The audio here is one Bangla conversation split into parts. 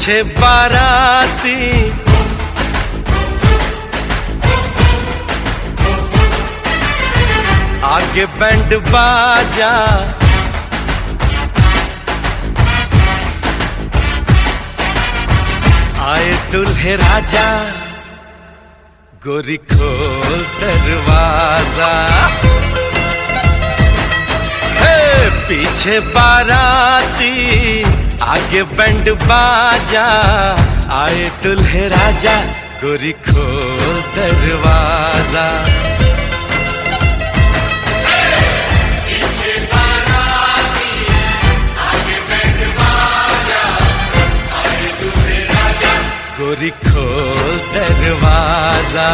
पीछे बाराती आगे बैंड बाजा, आए दुल्हे राजा, गोरी खोल दरवाजा। पीछे बाराती आगे बैंड बाजा, आए दुल्हे राजा, गोरी खोल दरवाजा। पीछे बाराती आगे बैंड बाजा, आए दुल्हे राजा, गोरी खोल दरवाजा।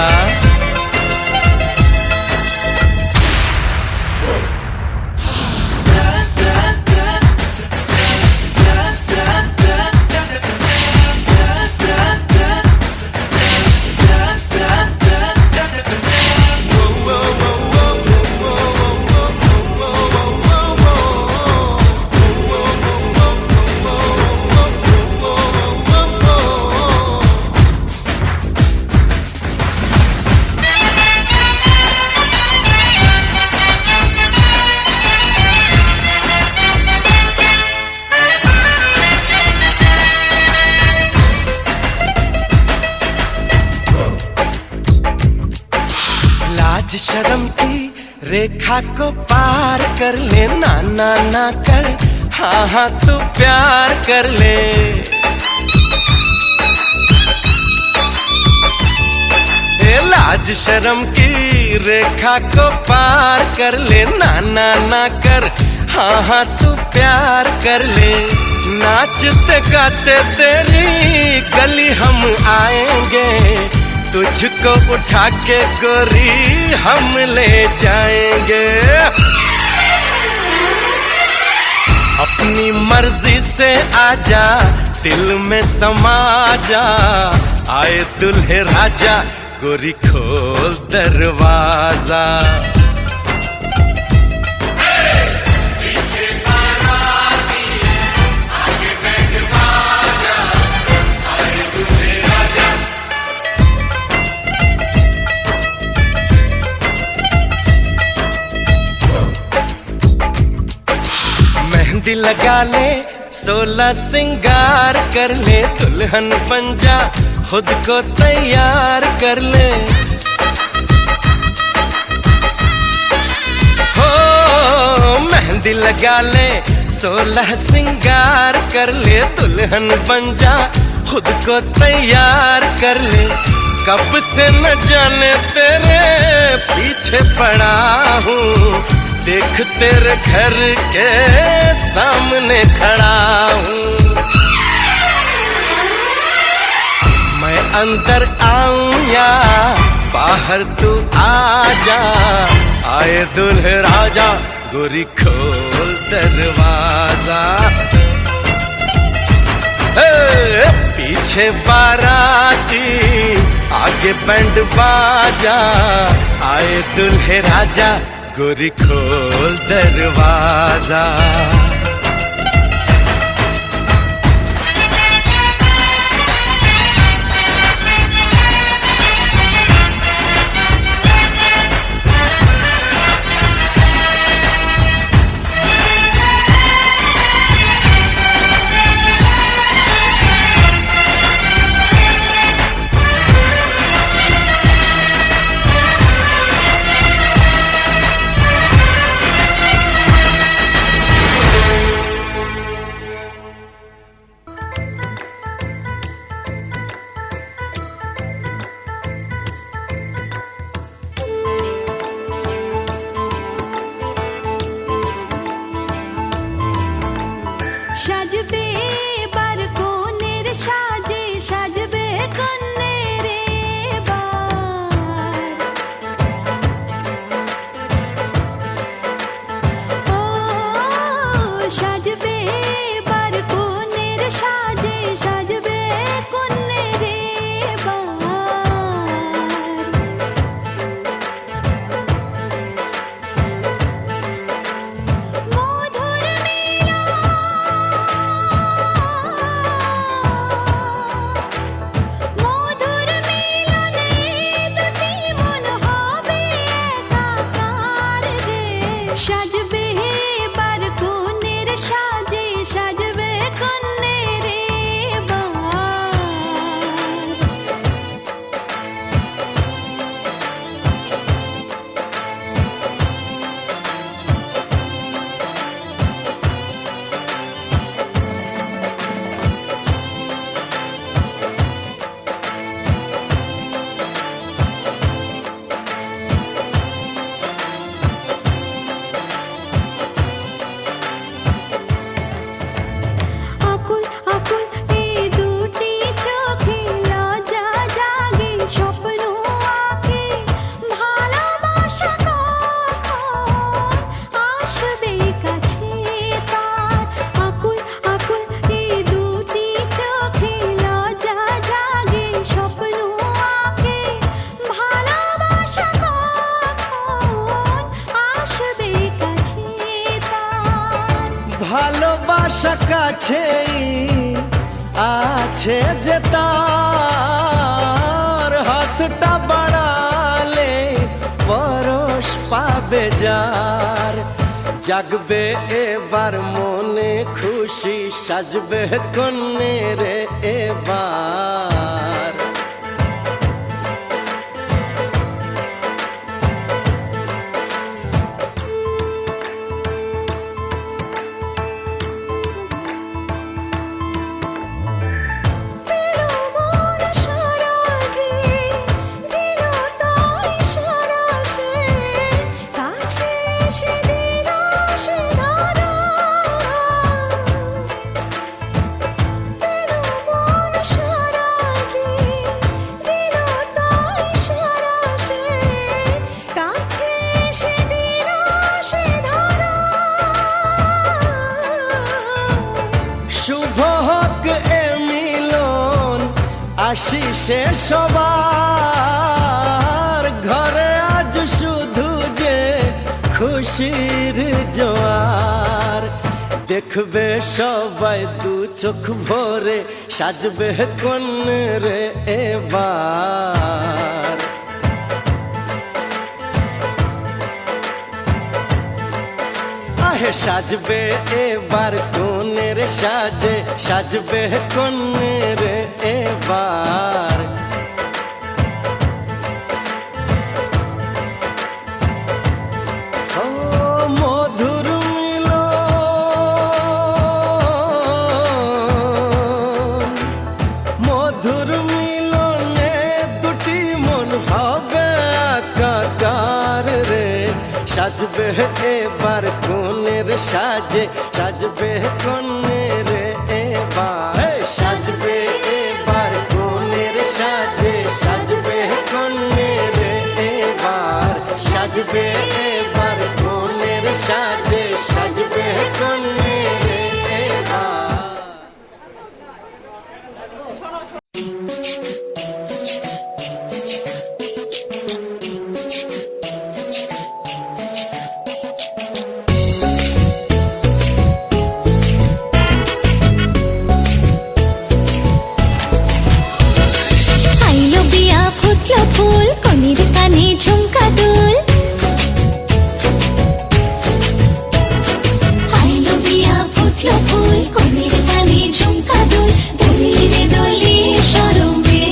लाज शर्म की रेखा को पार कर ले, ना ना ना कर, हाँ हाँ तू प्यार कर ले। लाज शर्म की रेखा को पार कर ले, ना ना ना कर, हाँ हाँ तू प्यार कर ले। नाचते गाते तेरी गली हम आएंगे, तुझको उठा के गोरी हम ले जाएंगे। अपनी मर्जी से आजा, दिल में समा जा, आए दुल्हे राजा, गोरी खोल दरवाजा। मेहंदी लगा ले, 16 सिंगार कर ले, दुल्हन बन जा, खुद को तैयार कर ले। हो मेहंदी लगा ले, 16 सिंगार कर ले, दुल्हन बन जा, खुद को तैयार कर ले। कब से न जाने तेरे पीछे पड़ा हूँ, देख तेरे घर के सामने खड़ा हूँ। मैं अंदर आऊं या बाहर तू आ जा, आए दुल्हे राजा, गोरी खोल दरवाजा। पीछे बाराती आगे बैंड बाजा, आए दुल्हे राजा, गोरी खोल दरवाजा। সাজবে এবার কোনের সাজে সাজবে কন্যের এবার। আকুল আকুল এই দুটি চোখে লজ্জা জাগে স্বপ্ন আঁকে ভালোবাসা কখন আসবে কাছে তার। আকুল আকুল এই দুটি চোখে লজ্জা জাগে স্বপ্ন আঁকে ভালোবাসা কখন আসবে কাছে তার। ভালোবাসা কাছেই আছে যে তার, হাতটা বাড়ালে পরশ পাবে যার। জাগবে এবার মনে খুশি সাজবে কন্যের এবার। শুভ হোক এ মিলন আশিসে সবার, ঘরে আজ শুধু যে খুশির জোয়ার। দেখবে সবাই দু চোখ ভরে সাজবে কন্যের এবার। আহে সাজবে এবার কনের সাজে সাজবে কন্যের এবার। ও মধুর মিলন, মধুর মিলনে দুটি মন হবে একাকার রে। সাজবে এবার কনের সাজে সাজবে কন্যের এবার। সাজবে এবার কনের সাজে সাজবে কন্যের এবার। সাজবে এবার কনের সাজে সাজবে কন্যের এবার। ফুটলো ফুল কনের কানে ঝুমকা দুল। আইলো বিয়া ফুটলো ফুল কনের কানে ঝুমকা দুল। দোলে রে দোলে শরমে।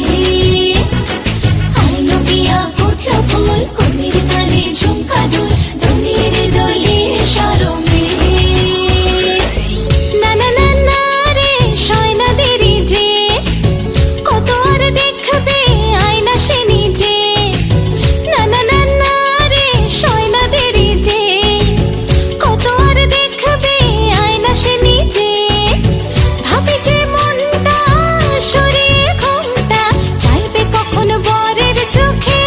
আইলো বিয়া ফুটলো ফুল কনের কানে ঝুমকা দুল। দোলে রে দোলে শরমে। না না না না রে শয়না দেরি যে কত আর দেখবে আয়না সে নিজে। না না না না রে শয়না দেরি যে কত আর দেখবে আয়না সে নিজে। ভাবে যে মনটা সরিয়ে ঘুমটা চাইবে কখন বরের চোখে।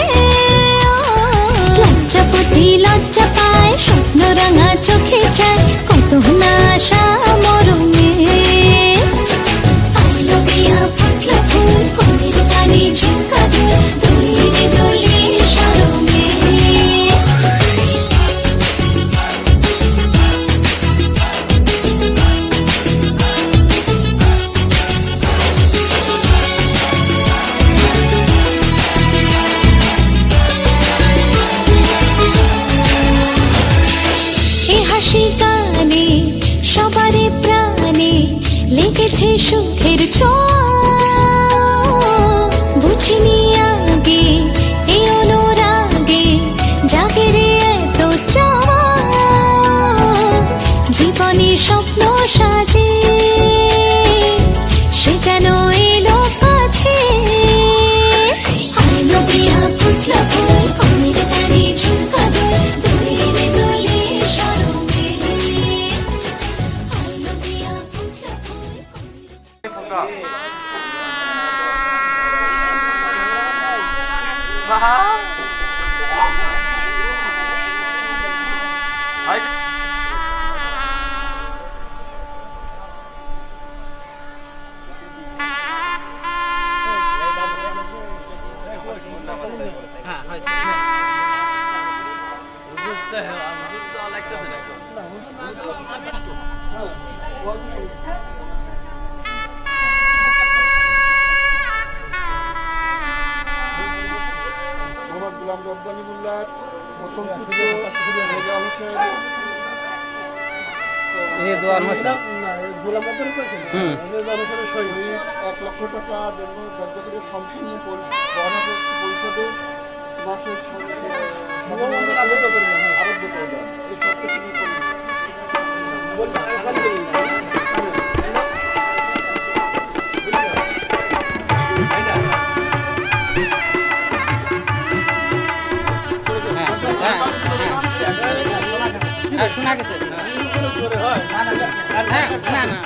লজ্জাপতি লজ্জা পায় স্বপ্ন রাঙা চোখে চায় কত না আশা মরমে। আইলো বিয়া ফুটলো ফুল কনের কানে ঝুমকা দুল। দোলে রে দোলে শরমে। হাসি কানে সবারে প্রাণে লেগেছে সুখের ছোঁয়া বুঝিনি আগে এই অনুরাগে জাগে রে এত চাওয়া জীবনে স্বপ্ন সাজে সে যেন এলো কাছে আইলো প্রিয়া ফুটল ফুল কনের তারে ঝুমকা দোল দোলে রে দোলে শরমে আইলো প্রিয়া ফুটল ফুল মোহাম্মদ গোলাম রব্বানী মোল্লার প্রথম পুত্র রেজা হোসেন গোলাম হোসেনের শহীদ 1 লক্ষ টাকা জন্য গদ্যপুরে সম্পূর্ণ পরিষদে মাসিক আবদ্ধ করে দেন এই সত্য তিনি শোনা গেছে না না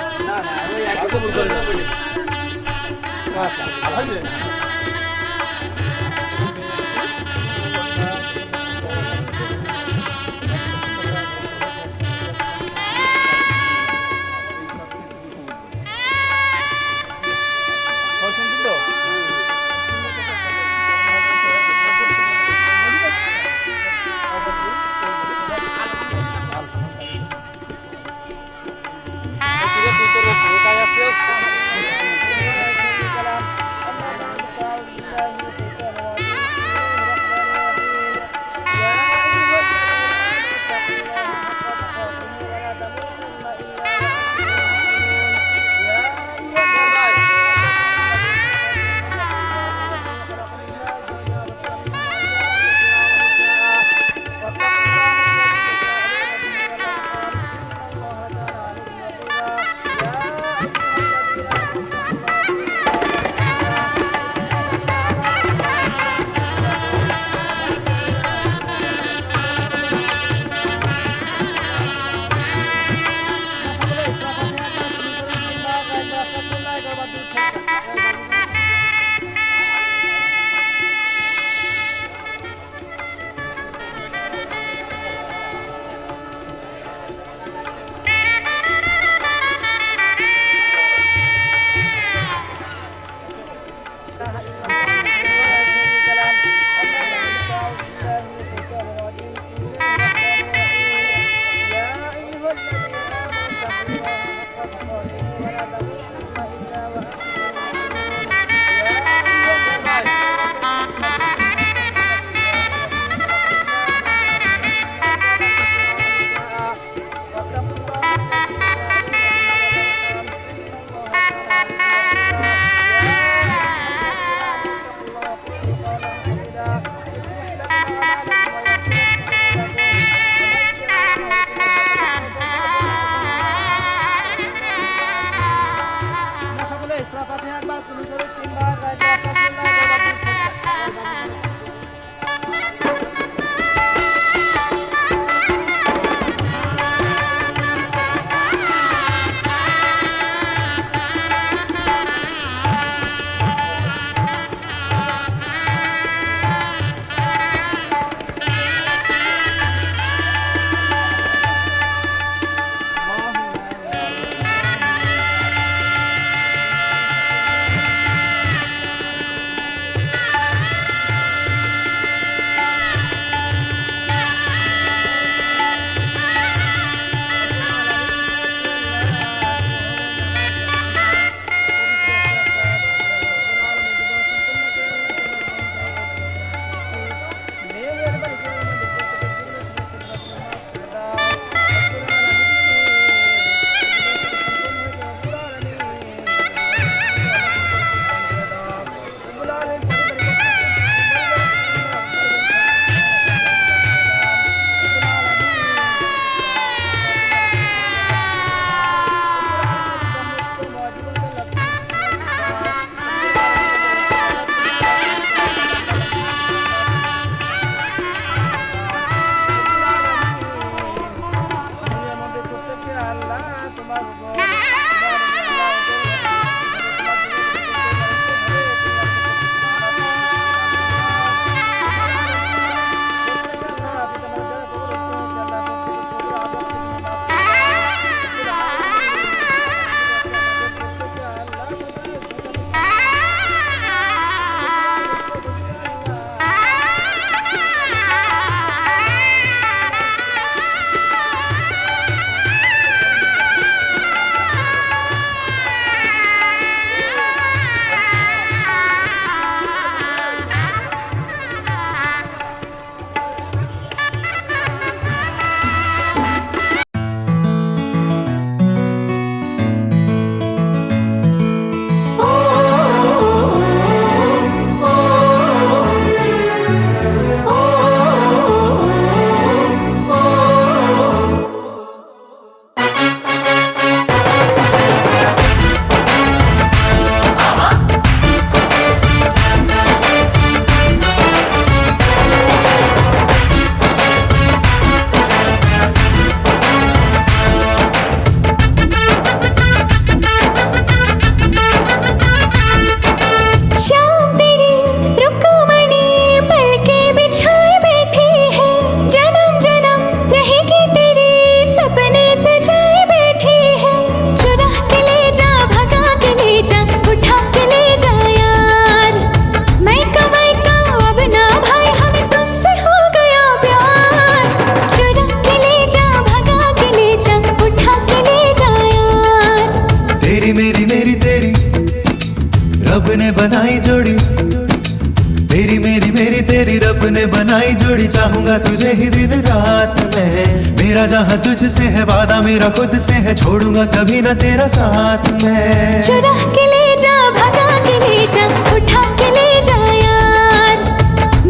ही दिन रात में। मेरा जहाँ तुझसे है वादा, मेरा खुद से है, छोड़ूंगा कभी ना तेरा साथ मैं। चुरा के ले जा, भगा के ले जा, उठा के ले जा यार।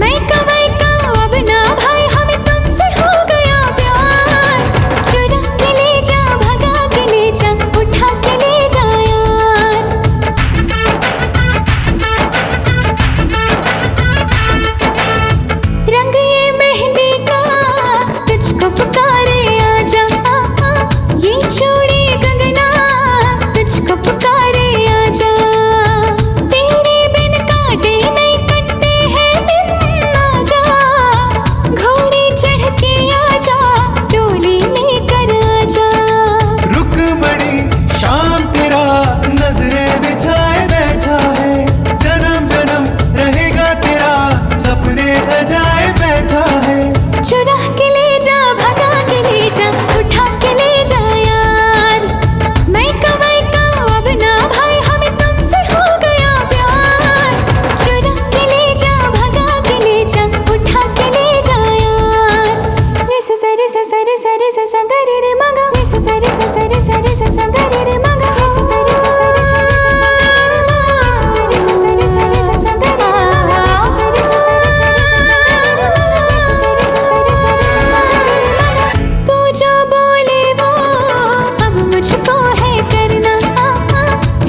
मैं कमाई का अब ना भाई, हमें तुमसे हो गया प्यार। चुरा के ले जा, भगा के ले जा, उठा के ले जा यार। रंग ये मेहंदी का तुझको पुकारे आजा, ये चूड़ी कंगना तुझको पुकारे आजा। तेरे बिन काटे नहीं कटते हैं दिन, आजा घोड़ी चढ़ के आजा, डोली लेकर आजा। रुकमणी शाम तेरा नजरें बिछाए बैठा है, जन्म जन्म रहेगा तेरा, सपने सजाए बैठा है। चुरा के ले जा, भगा के ले जा, उठा के ले जा यार। मैं कमाई का अब ना भाई, हमें तुमसे हो गया प्यार। चुरा के ले जा, भगा के ले जा, उठा के ले जा यार। रे स सरे स सरे सरे स स ग रे रे म ग, रे स सरे स सरे सरे स स ग रे रे म ग, रे स सरे स सरे सरे स स ग रे रे म ग, रे स सरे स सरे सरे स स ग रे रे म ग, रे स सरे स सरे सरे स स ग रे रे म ग, रे स सरे स सरे सरे स स ग रे रे म ग। तू जो बोले वो अब मुझको है करना,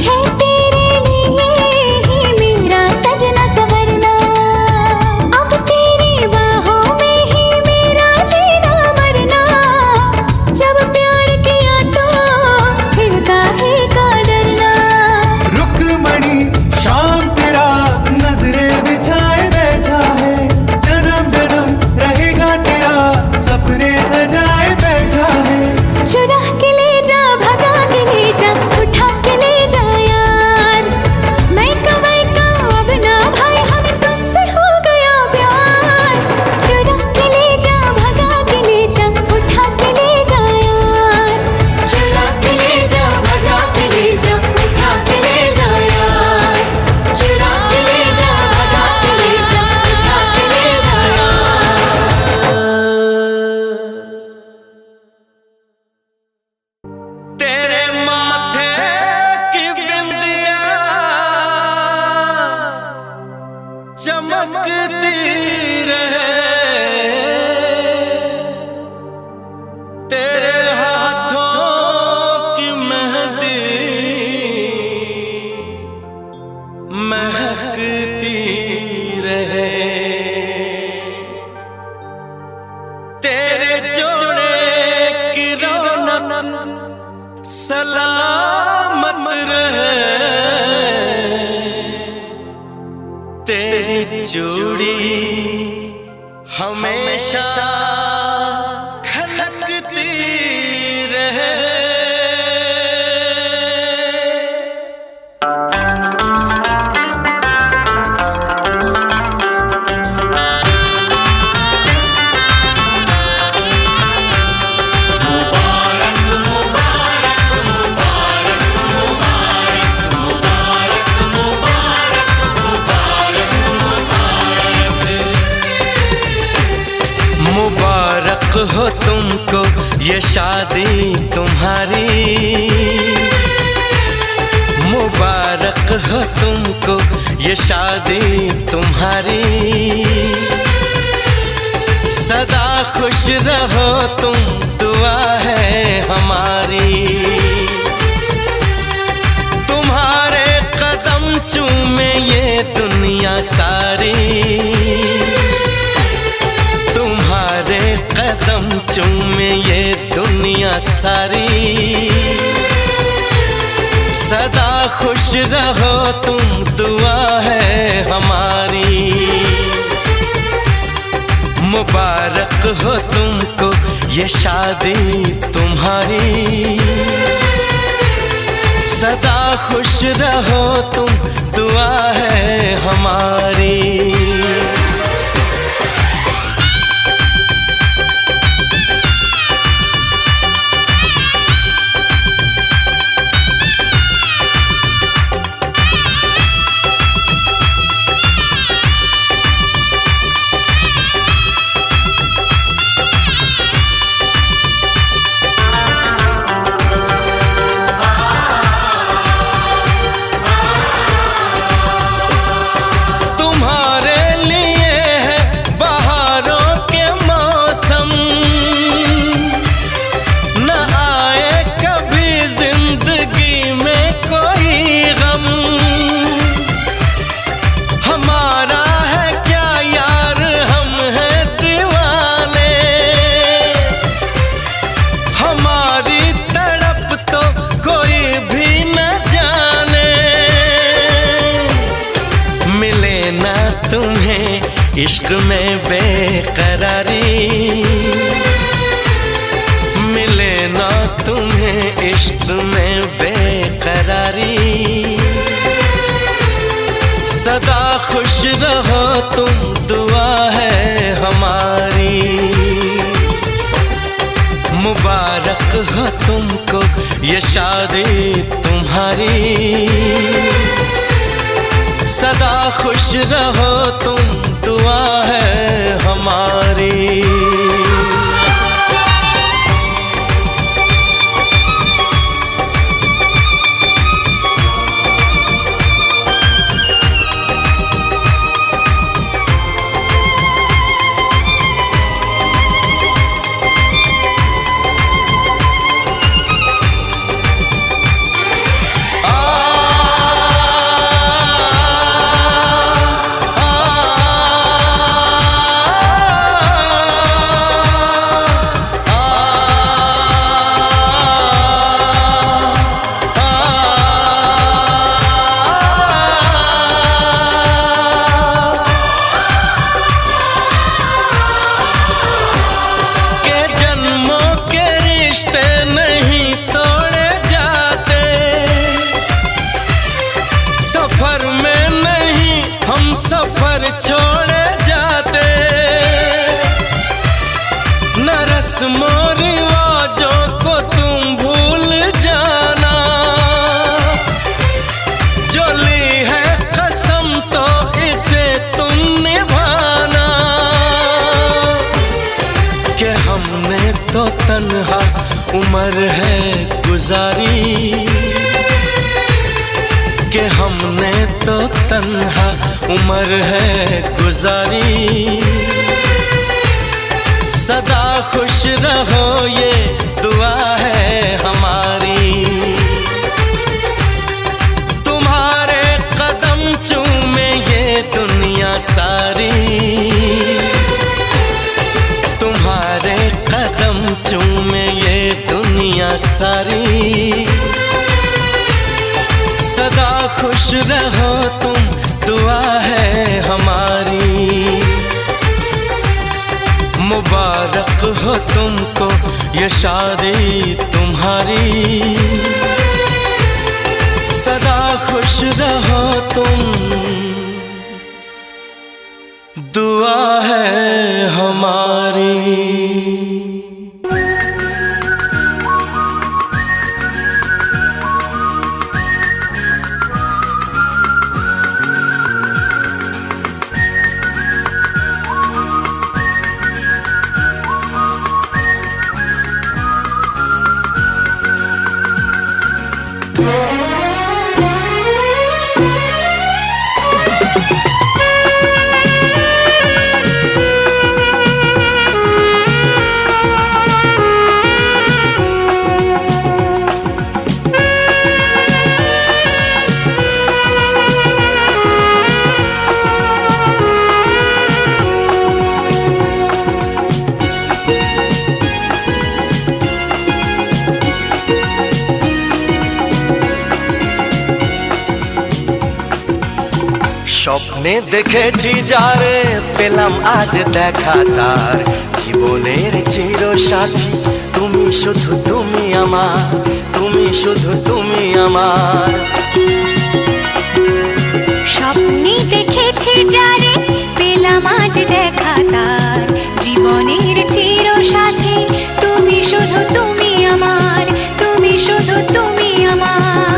है तेरे लिए ही मेरा सजना संवरना। अब तेरी बाहों में ही मेरा जीना मरना। जब प्यार किया तो फिर काहे का डरना। रुकमणी शाम तेरा नजरें बिछाए बैठा है, जन्म जन्म रहेगा तेरा, सपने सजाए बैठा है। चुरा के ले जा, भगा के ले जा, उठा के ले जा यार। मैं कमाई का अब ना भाई, हमें तुमसे हो गया प्यार। चुरा के ले जा, भगा के ले जा, उठा के ले जा यार। चुरा के ले जा, भगा के ले जा, उठा के ले जा यार। चुरा के ले जा, भगा के ले जा, उठा के ले जा यार। तेरे माथे की बिंदिया चमकती रहे, तेरे हाथों की मेहंदी महकती रहे, तेरे जोड़े की रौनक सलामत रहे, तेरी चूड़ी हमेशा खनकती रहे। मुबारक हो तुमको ये शादी तुम्हारी, मुबारक हो तुमको ये शादी तुम्हारी। सदा खुश रहो तुम, दुआ है हमारी। तुम्हारे कदम चूमे ये दुनिया सारी, तुम्हारे कदम चूमे ये दुनिया सारी। सदा खुश रहो तुम, दुआ है हमारी। मुबारक हो तुमको ये शादी तुम्हारी, सदा खुश रहो तुम, दुआ है हमारी। इश्क में बेकरारी मिले ना तुम्हें, इश्क में बेकरारी। सदा खुश रहो तुम, दुआ है हमारी। मुबारक हो तुमको ये शादी तुम्हारी। सदा खुश रहो तुम, दुआ है हमारी। सफर में नहीं हम सफर छोड़े जाते, न रस्मों रिवाजों को तुम भूल जाना। जो ली है कसम तो इसे तुम निभाना। कि हमने तो तन्हा उम्र है गुजारी, कि हमने तो तन्हा उम्र है गुजारी। सदा खुश रहो ये दुआ है हमारी। तुम्हारे कदम चूमे ये दुनिया सारी। तुम्हारे कदम चूमे ये दुनिया सारी। सदा खुश रहो तुम, दुआ है हमारी। मुबारक हो तुमको ये शादी तुम्हारी। सदा खुश रहो तुम, दुआ है हमारी। স্বপ্নে দেখেছি যারে পেলাম আজ দেখা তার, জীবনের চির সাথী তুমি, শুধু তুমি আমার, তুমি শুধু তুমি আমার। স্বপ্নে দেখেছি যারে পেলাম আজ দেখা তার, জীবনের চির সাথী তুমি, শুধু তুমি আমার, তুমি শুধু তুমি আমার।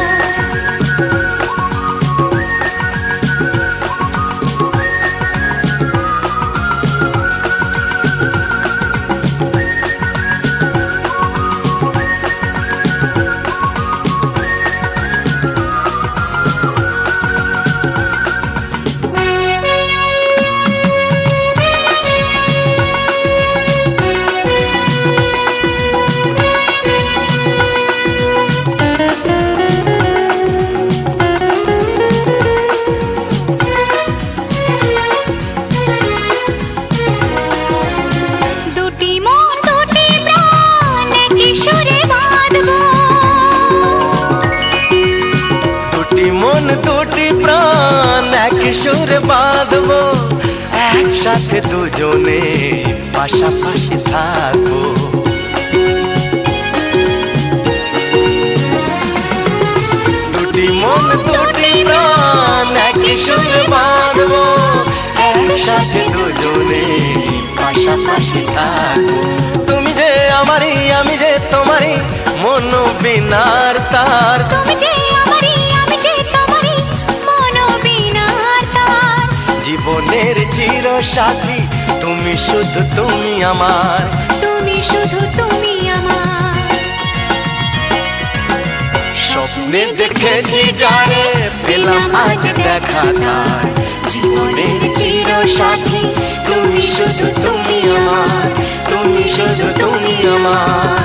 দুটি প্রাণ এক সুরে বাঁধবো, একসাথে দুজনে পাশাপাশি থাকবো। দুটি মন দুটি প্রাণ একই সুরে বাঁধবো, একসাথে দুজনে পাশাপাশি থাকবো। তুমি যে আমারই আমি যে তোমারই, মন বিনার তার। তুমি যে আমারই আমি যে তোমারই, মন বিনার তার। জীবনের চির সাথী তুমি, শুধু তুমি আমার, তুমি শুধু তুমি আমার। স্বপ্নে দেখেছি যারে পেলাম আজ দেখা তার। জীবনের চির সাথী তুমি, শুধু তুমি আমার, তুমি শুধু তুমি আমার।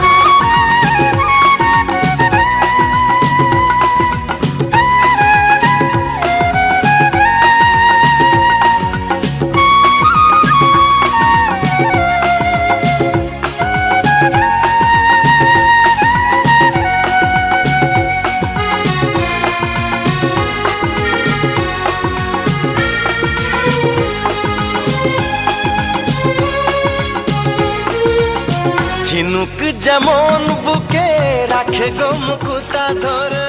ঝিনুক যেমন বুকে রাখে গো মুকুতা ধরে,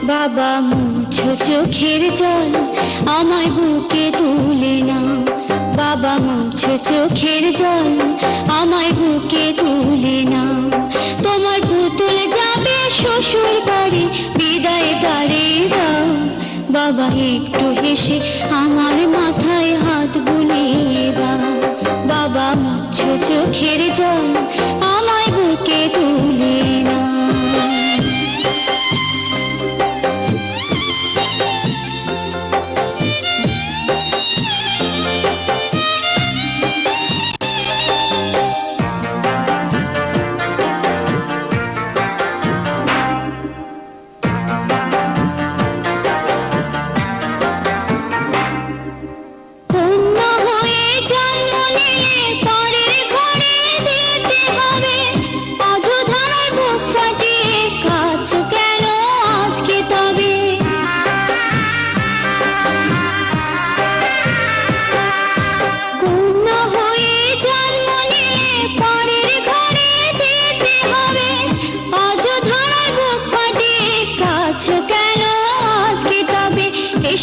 বাবা মুছো চোখের জল, আমায় বুকে তুলে নাও। বাবা মুছো চোখের জল, আমায় বুকে তুলে নাও। তোমার পুতুল যাবে শ্বশুর বাড়ি, বিদায় দাঁড়িয়ে দাও। বাবা একটু হেসে আমার মাথায় হাত বুলিয়ে দাও। বাবা মুছো চোখের জল, আমায় বুকে তুলে নাও।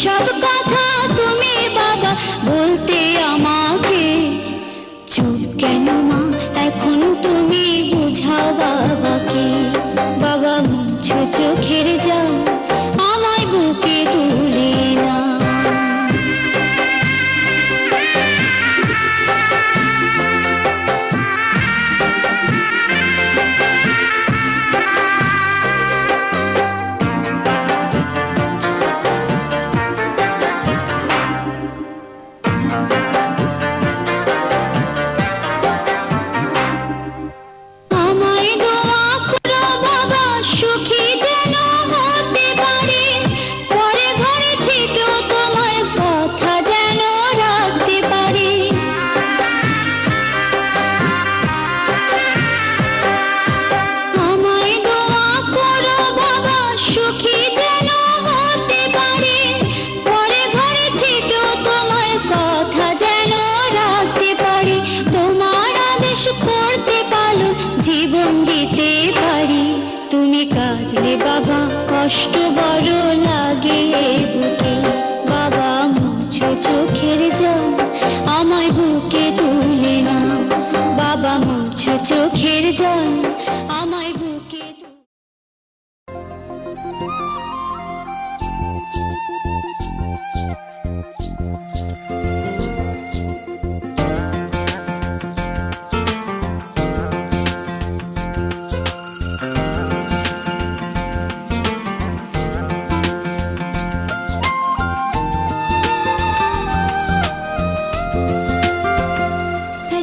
সব কথা তুমি বাবা বলতে আমাকে, চুপ কেন মা এখন তুমি বুঝাও বাবাকে। বাবা মুছো চোখের জল, আমায় বুকে তুলে নাও। বাবা কষ্ট বড় লাগে বুকে। বাবা মুছো চোখের জল, আমায় বুকে তুলে নাও। বাবা মুছো চোখের জল, আমায় বুকে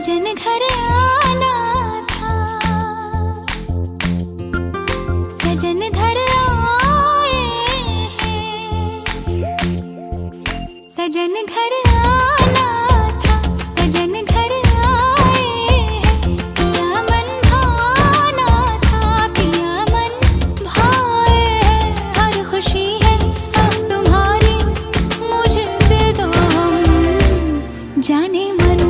सजन घर आना था, सजन घर आए हैं। सजन घर आना था, सजन घर आए हैं, पिया मन भाना था, पिया मन भाए हैं, हर खुशी है अब तुम्हारी, मुझे दे दो हम, जाने मन,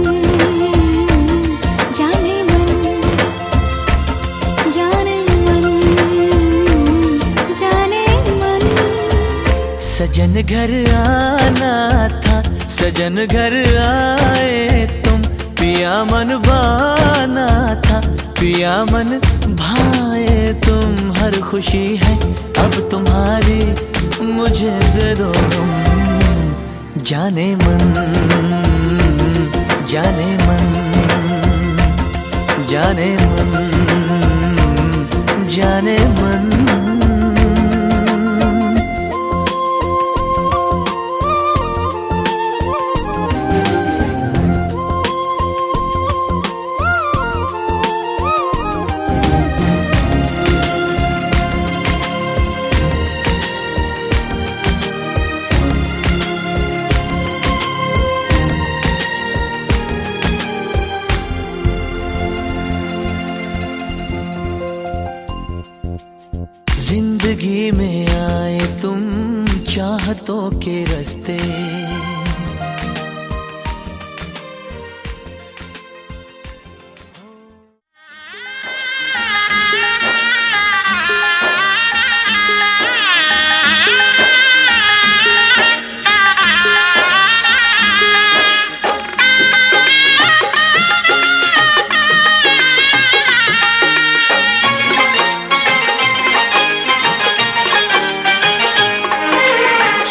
जाने मन, जाने मन, जाने मन। सजन घर आना था, सजन घर आए तुम, पिया मन भाना था, पिया मन भाए तुम, हर खुशी है अब तुम्हारी, मुझे दे दो तुम, जाने मन, जाने मन, जाने मन, जाने मन। जिंदगी में आए तुम चाहतों के रास्ते,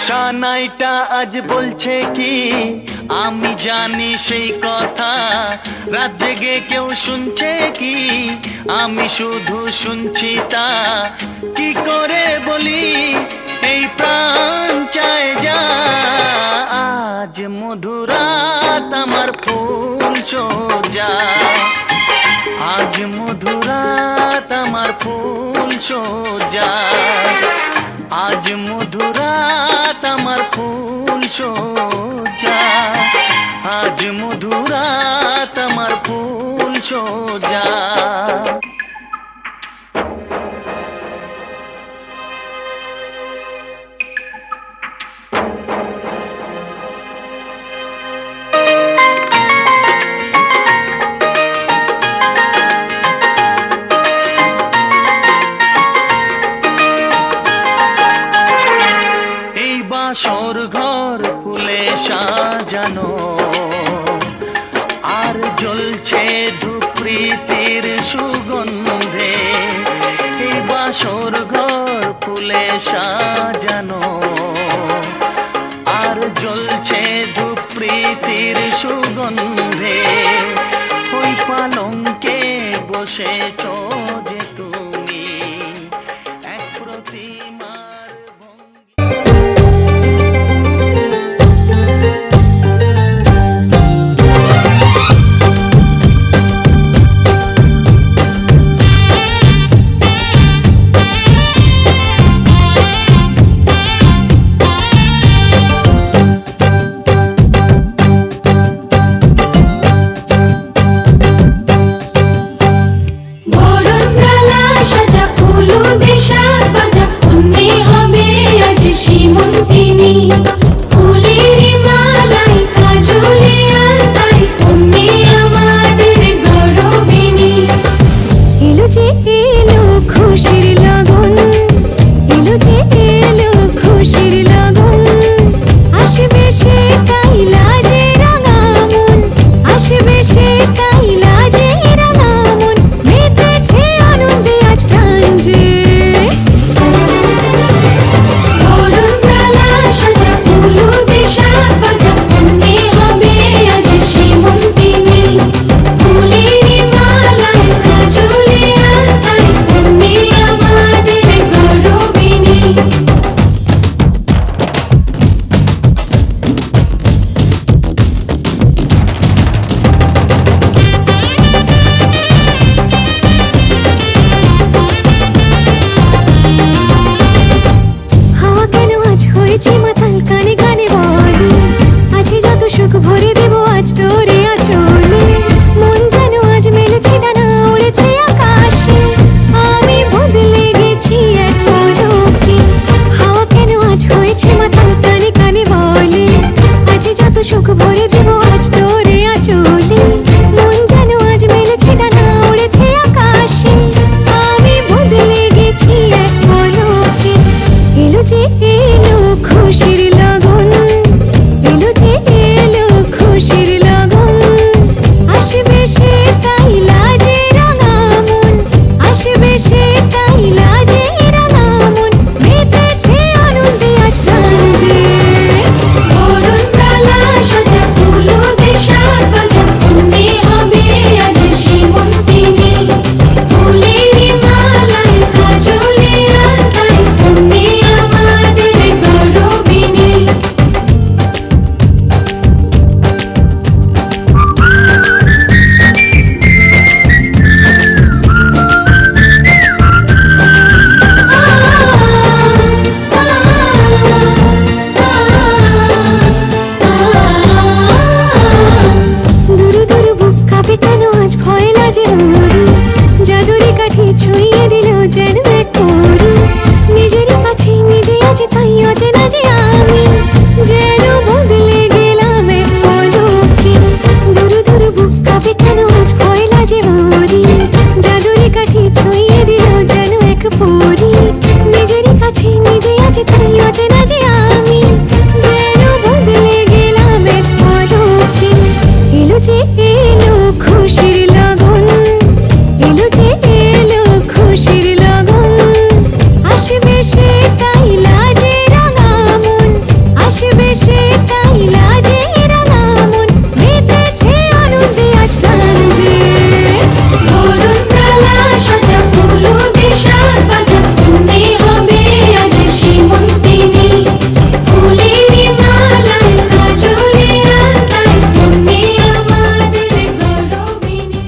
সানাইটা আজ বলছে কি আমি জানি সেই কথা, রাত জেগে কেউ শুনছে কি আমি শুধু শুনছি তা, কি করে বলি এই প্রাণ চায় যা, আজ মধুরাত আমার ফুল সোজা, আজ মধুরাত আমার ফুল সোজা, আজ মধুরাত আমার ফুল সোজা, আজ মধুরাত আমার ফুল সোজা। বাসর ঘর ফুলে সাজানো, আর জ্বলছে ধূপ প্রীতির সুগন্ধে, এই বাসর ঘর ফুলে সাজানো, আর জ্বলছে ধূপ প্রীতির সুগন্ধে, ওই পালঙ্কে বসেছ যে তুমি, এক প্রতিমার বড় অচেনা যে আমি যেন বদলে গেলাম এক পলকে দূর দূর বুক কাঁপে কেন আজ ভয় লাগে মরি জাদুরি কাঠি ছুঁয়ে দিল যেন এক পরি নিজেরই কাছে নিজে আছি তাই অচেনা যে আমি যেন বদলে গেলাম এক পলকে এলো যে এলো খুশির লগন এলো যে এলো খুশির লগন আসবে সে তাই লাজে রাঙা মন আসবে সে তাই লাজে রাঙা মন মেতেছে আনন্দে আজ প্রাণ যে বরণ ডালা সাজা ফুলো দেশার বাজা তুমি হবে আজ সীমন্তিনী ফুলেরই মালায় কাজলে আলতায় তুমি আমাদের গৌরবিনী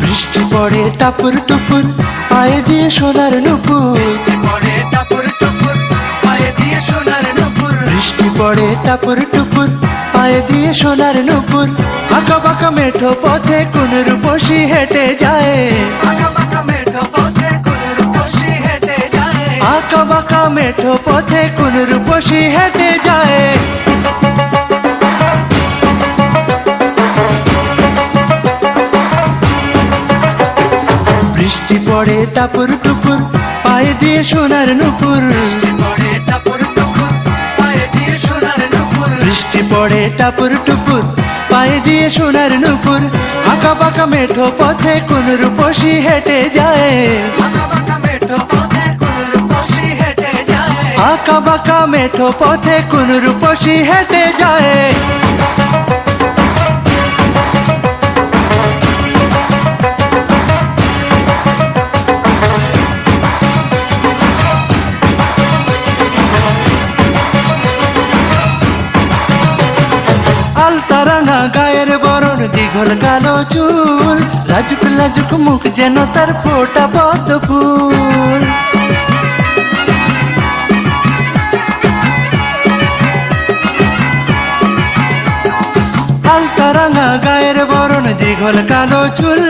বৃষ্টি পড়ে টাপুর টুপুর পায়ে দিয়ে সোনার নুপুর বৃষ্টি পড়ে টাপুর টুপুর পায়ে দিয়ে সোনার নুপুর আঁকা বাঁকা মেঠো পথে কোন রূপসী হেঁটে যায় আঁকা বাঁকা মেঠো পথে কোন রূপসী হেঁটে যায় বৃষ্টি পড়ে টাপুর টুপুর পায়ে দিয়ে সোনার নুপুর বৃষ্টি পড়ে টাপুর টুপুর পায়ে দিয়ে সোনার নুপুর আঁকা বাঁকা মেঠো পথে কোন রূপসী হেঁটে যায় আঁকা বাঁকা মেঠো পথে কোন রূপসী হেঁটে যায় আলতারাঙা গায়ের বরণ দীঘল কালো চুল লাজুক লাজুক মুখ যেন তার ফোটা পদ্ম ফুল আলতারাঙা গায়ের বরণ দীঘল কালো চুল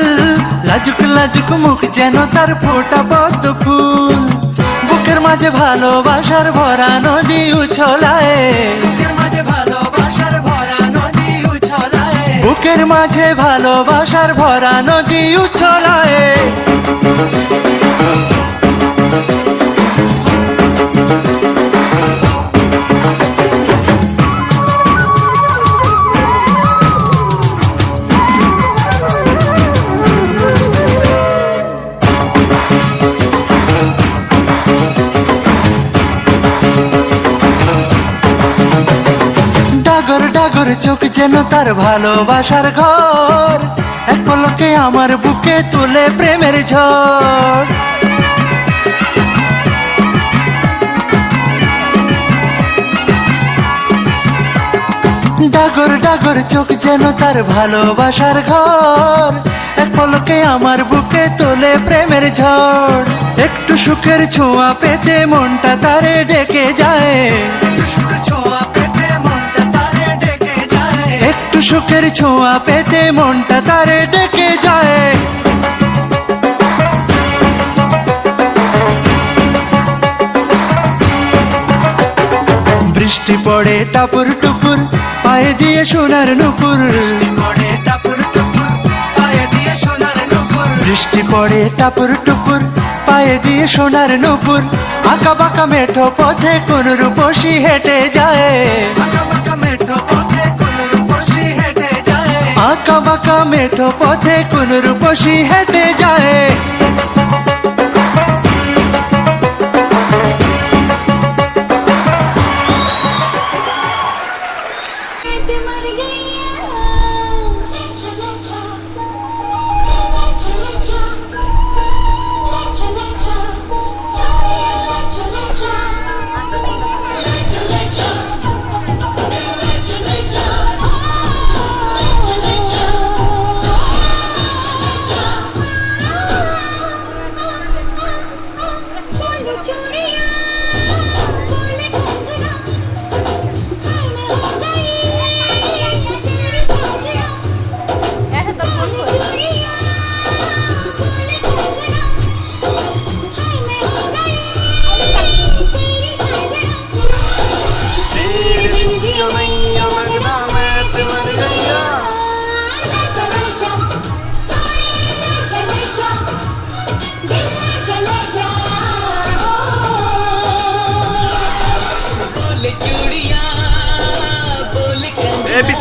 লাজুক লাজুক মুখ যেন তার ফোটা পদ্ম ফুল বুকের মাঝে ভালোবাসার ভরা নদী উছলায় বুকের মাঝে ভালোবাসার ভরা নদী উছলায় ডাগর ডাগর চোখ যেন তার ভালোবাসার ঘর এক পলকে আমার বুকে তুলে প্রেমের ঝড় ডাগর ডাগর চোখ যেন তার ভালোবাসার ঘর এক পলকে আমার বুকে তোলে প্রেমের ঝড় একটু সুখের ছোঁয়া পেতে মনটা তারে ডেকে যায় একটু সুখের ছোঁয়া পেতে মনটা তারে ডেকে যায় বৃষ্টি পড়ে টাপুর টুপুর পায়ে দিয়ে সোনার নুপুর বৃষ্টি পড়ে টাপুর টুপুর পায়ে দিয়ে সোনার নুপুর আঁকা বাঁকা মেঠো পথে কোন রূপসী হেঁটে যায় আঁকা বাঁকা মেঠো পথে কোন রূপসী হেঁটে যায়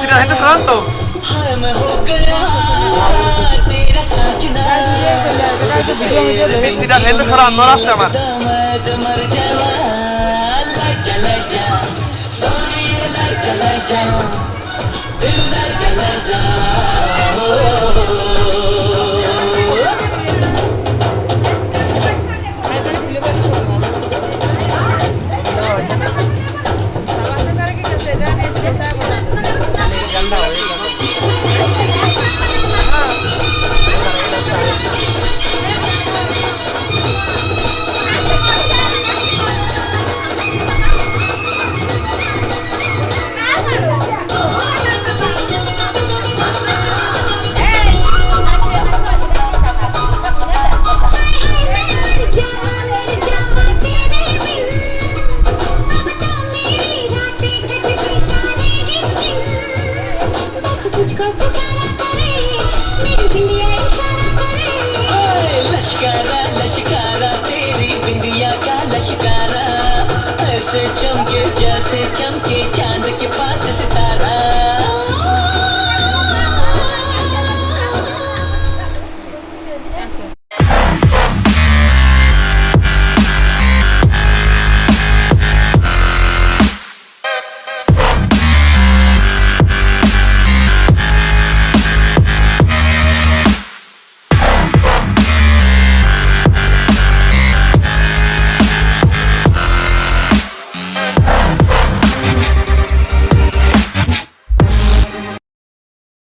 মিস্ত্রিটা হেঁটে সরান তো। মিস্ত্রিটা হেঁটে সরান, নর আসছে আমার। लश्कारा लश्कारा तेरी बिंदिया का लश्कारा ऐसे चमके जैसे चमके